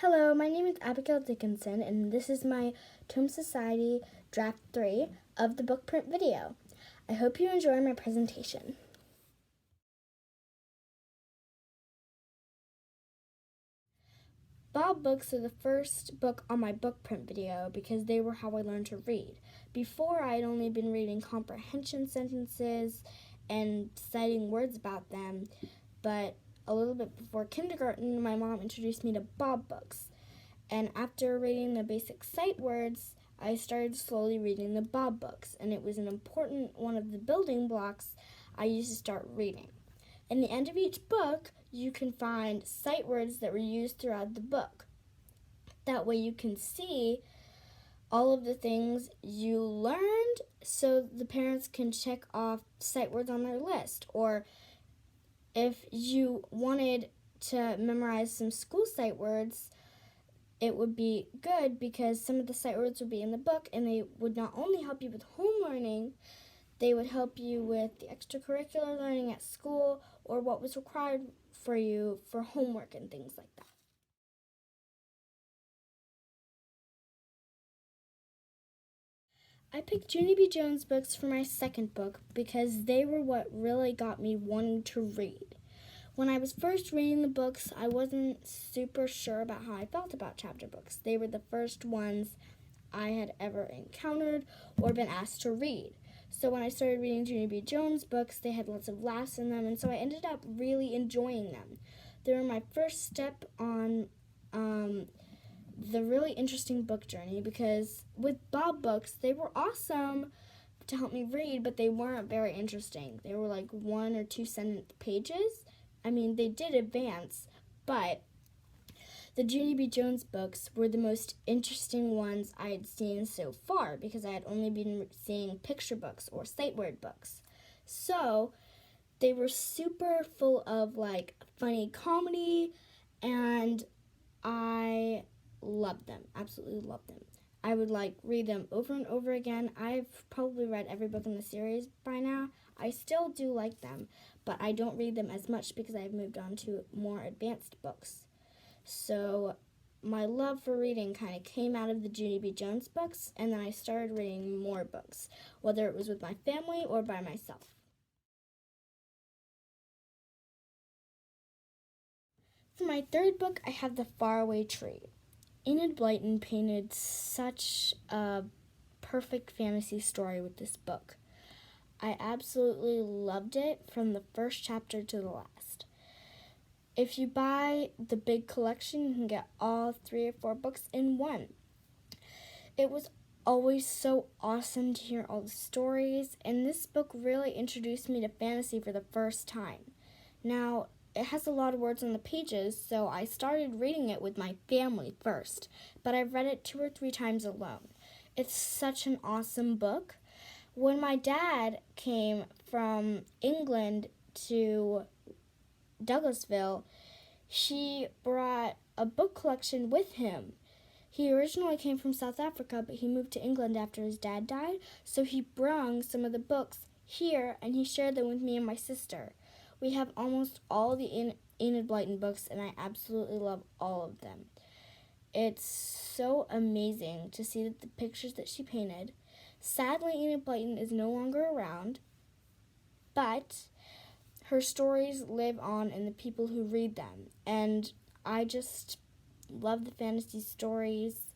Hello, my name is Abigail Dickinson, and this is my Tome Society Draft 3 of the book print video. I hope you enjoy my presentation. Bob books are the first book on my book print video because they were how I learned to read. Before, I had only been reading comprehension sentences and citing words about them, but a little bit before kindergarten, my mom introduced me to Bob books. And after reading the basic sight words, I started slowly reading the Bob books, and it was an important one of the building blocks I used to start reading. In the end of each book, you can find sight words that were used throughout the book. That way you can see all of the things you learned, so the parents can check off sight words on their list. Or if you wanted to memorize some school sight words, it would be good because some of the sight words would be in the book, and they would not only help you with home learning, they would help you with the extracurricular learning at school or what was required for you for homework and things like that. I picked Junie B. Jones books for my second book because they were what really got me wanting to read. When I was first reading the books, I wasn't super sure about how I felt about chapter books. They were the first ones I had ever encountered or been asked to read. So when I started reading Junie B. Jones books, they had lots of laughs in them, and so I ended up really enjoying them. They were my first step on the really interesting book journey because with Bob books, they were awesome to help me read, but they weren't very interesting. They were like 1 or 2 sentence pages. I mean, they did advance, but the Junie B. Jones books were the most interesting ones I had seen so far because I had only been seeing picture books or sight word books. So they were super full of like funny comedy, and I loved them, absolutely loved them. I would read them over and over again. I've probably read every book in the series by now. I still do like them, but I don't read them as much because I've moved on to more advanced books. So my love for reading kind of came out of the Junie B. Jones books, and then I started reading more books, whether it was with my family or by myself. For my third book, I have The Faraway Tree. Enid Blyton painted such a perfect fantasy story with this book. I absolutely loved it from the first chapter to the last. If you buy the big collection, you can get all 3 or 4 books in one. It was always so awesome to hear all the stories, and this book really introduced me to fantasy for the first time. Now, it has a lot of words on the pages, so I started reading it with my family first, but I've read it 2 or 3 times alone. It's such an awesome book. When my dad came from England to Douglasville, he brought a book collection with him. He originally came from South Africa, but he moved to England after his dad died, so he brought some of the books here, and he shared them with me and my sister. We have almost all the Enid Blyton books, and I absolutely love all of them. It's so amazing to see the pictures that she painted. Sadly, Enid Blyton is no longer around, but her stories live on in the people who read them, and I just love the fantasy stories,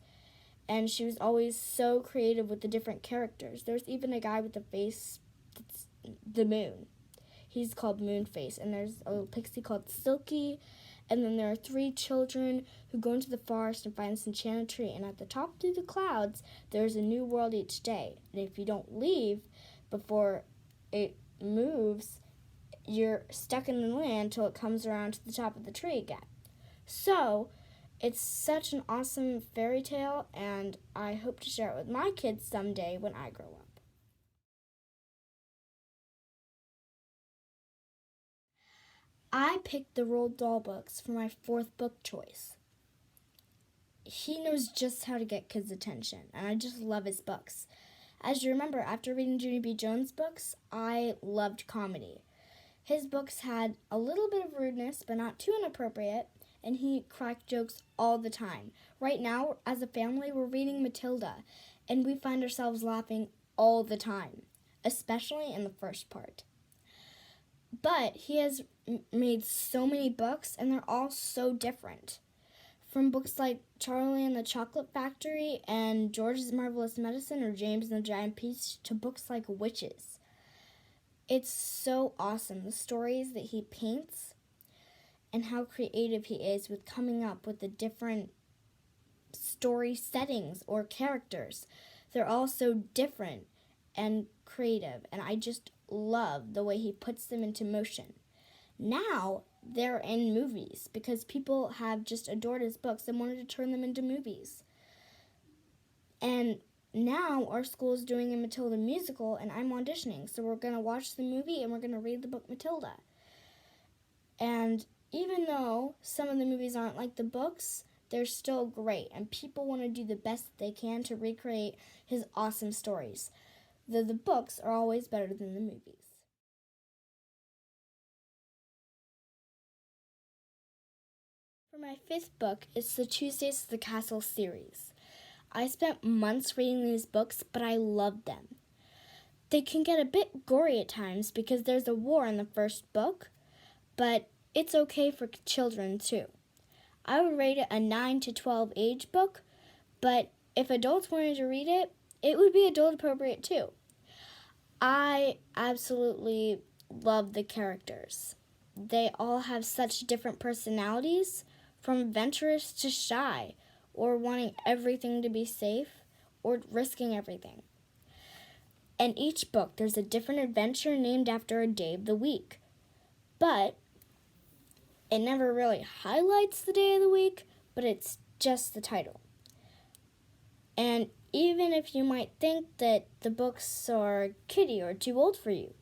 and she was always so creative with the different characters. There's even a guy with a face that's the moon. He's called Moonface, and there's a little pixie called Silky, and then there are 3 children who go into the forest and find this enchanted tree, and at the top through the clouds, there's a new world each day, and if you don't leave before it moves, you're stuck in the land till it comes around to the top of the tree again. So, it's such an awesome fairy tale, and I hope to share it with my kids someday when I grow up. I picked the Roald Dahl books for my 4th book choice. He knows just how to get kids' attention, and I just love his books. As you remember, after reading Junie B. Jones books, I loved comedy. His books had a little bit of rudeness, but not too inappropriate, and he cracked jokes all the time. Right now, as a family, we're reading Matilda, and we find ourselves laughing all the time, especially in the first part. But he has made so many books, and they're all so different. From books like Charlie and the Chocolate Factory and George's Marvelous Medicine or James and the Giant Peach to books like Witches. It's so awesome, the stories that he paints and how creative he is with coming up with the different story settings or characters. They're all so different and creative, and I just love the way he puts them into motion. Now they're in movies because people have just adored his books and wanted to turn them into movies. And now our school is doing a Matilda musical, and I'm auditioning, so we're going to watch the movie and we're going to read the book Matilda. And even though some of the movies aren't like the books, they're still great, and people want to do the best they can to recreate his awesome stories. Though the books are always better than the movies. For my 5th book, it's the Tuesdays at the Castle series. I spent months reading these books, but I loved them. They can get a bit gory at times because there's a war in the first book, but it's okay for children too. I would rate it a 9 to 12 age book, but if adults wanted to read it, it would be adult appropriate too. I absolutely love the characters. They all have such different personalities, from adventurous to shy, or wanting everything to be safe, or risking everything. In each book, there's a different adventure named after a day of the week. But it never really highlights the day of the week, but it's just the title. And even if you might think that the books are kiddie or too old for you,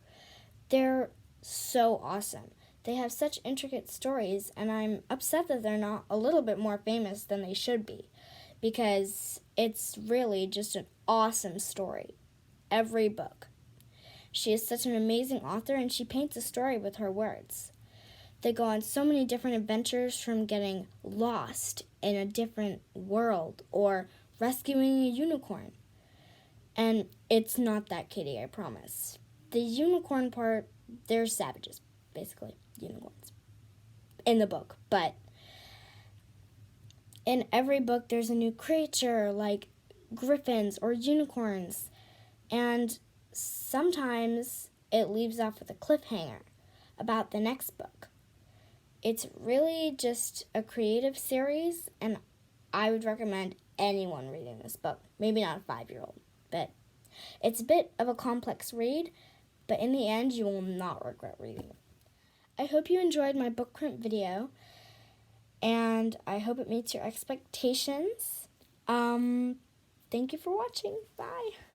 they're so awesome. They have such intricate stories, and I'm upset that they're not a little bit more famous than they should be, because it's really just an awesome story. Every book. She is such an amazing author, and she paints a story with her words. They go on so many different adventures, from getting lost in a different world or rescuing a unicorn. And it's not that kiddie, I promise. The unicorn part, they're savages, basically, unicorns, in the book. But in every book, there's a new creature, like griffins or unicorns. And sometimes it leaves off with a cliffhanger about the next book. It's really just a creative series, and I would recommend anyone reading this book. Maybe not a 5-year-old, but it's a bit of a complex read, but in the end, you will not regret reading it. I hope you enjoyed my book print video, and I hope it meets your expectations. Thank you for watching. Bye.